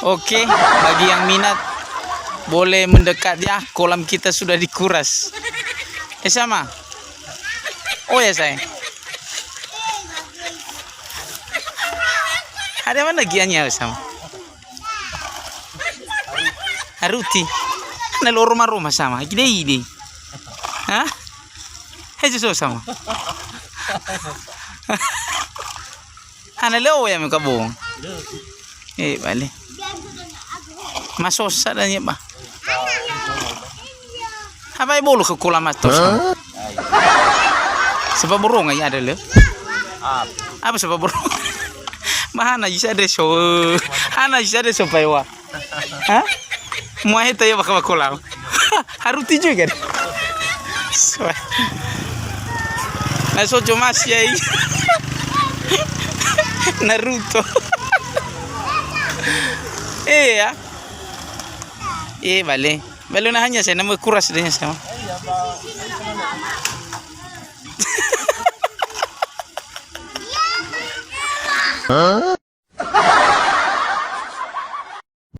Oke, bagi yang minat boleh mendekat ya. Kolam kita sudah dikuras. Sama. Oh ya saya. Ada mana gianya sama? Haruti. Ada lo rumah-rumah sama. Ide. Hah? Hejo sama. Ana leo ya mekabong. Bale. Masosa na niya ba? Habay bolo ke kolam atos. Sebab burung ay ada le. Apa sebab burung? Mahana isa de so. Ana isa de so paiwa. Ha? Muai tayo baka kolam. Haruti juga. Naso cuma siya Naruto. Ya. Vale. Vale una hanya saya nama kuras dia sama. Huh?